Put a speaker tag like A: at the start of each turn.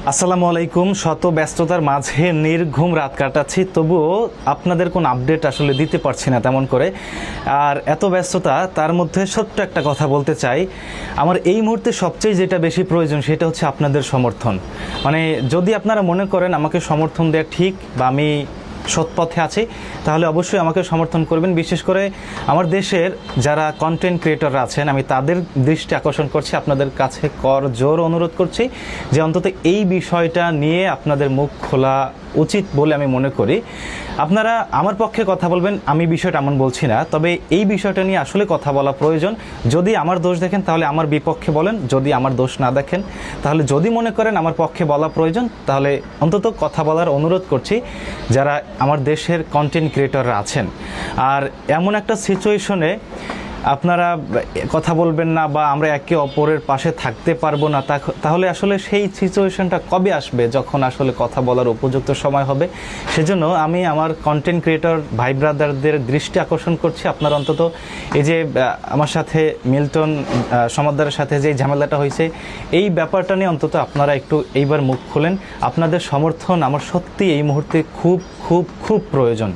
A: আসসালামু আলাইকুম। শত ব্যস্ততার মাঝে নির্ঘুম রাত কাটাচ্ছি, তবুও আপনাদের কোনো আপডেট আসলে দিতে পারছি না তেমন করে। আর এত ব্যস্ততা, তার মধ্যে ছোট্ট একটা কথা বলতে চাই। আমার এই মুহূর্তে সবচেয়ে যেটা বেশি প্রয়োজন সেটা হচ্ছে আপনাদের সমর্থন। মানে যদি আপনারা মনে করেন আমাকে সমর্থন দেওয়া ঠিক বা আমি সৎ পথে আছি, তাহলে অবশ্যই আমাকে সমর্থন করবেন। বিশেষ করে আমার দেশের যারা কন্টেন্ট ক্রিয়েটররা আছেন, আমি তাদের দৃষ্টি আকর্ষণ করছি, আপনাদের কাছে জোর অনুরোধ করছি যে অন্তত এই বিষয়টা নিয়ে আপনাদের মুখ খোলা উচিত বলে আমি মনে করি। আপনারা আমার পক্ষে কথা বলবেন, আমি বিষয়টা এমন বলছি না, তবে এই বিষয়টা নিয়ে আসলে কথা বলা প্রয়োজন। যদি আমার দোষ দেখেন তাহলে আমার বিপক্ষে বলেন, যদি আমার দোষ না দেখেন তাহলে যদি মনে করেন আমার পক্ষে বলা প্রয়োজন, তাহলে অন্তত কথা বলার অনুরোধ করছি যারা আমার দেশের কন্টেন্ট ক্রিয়েটররা আছেন। আর এমন একটা সিচুয়েশনে আপনারা কথা বলবেন না বা আমরা একে অপরের পাশে থাকতে পারবো না, তাহলে আসলে সেই সিচুয়েশনটা কবে আসবে যখন আসলে কথা বলার উপযুক্ত সময় হবে। সেজন্য আমি আমার কন্টেন্ট ক্রিয়েটর ভাই ব্রাদারদের দৃষ্টি আকর্ষণ করছি, আপনারা অন্তত এই যে আমার সাথে মিল্টন সমাদদারের সাথে যে ঝামেলাটা হয়েছে, এই ব্যাপারটা নিয়ে অন্তত আপনারা একটু এইবার মুখ খোলেন। আপনাদের সমর্থন আমার সত্যি এই মুহূর্তে খুব খুব খুব প্রয়োজন।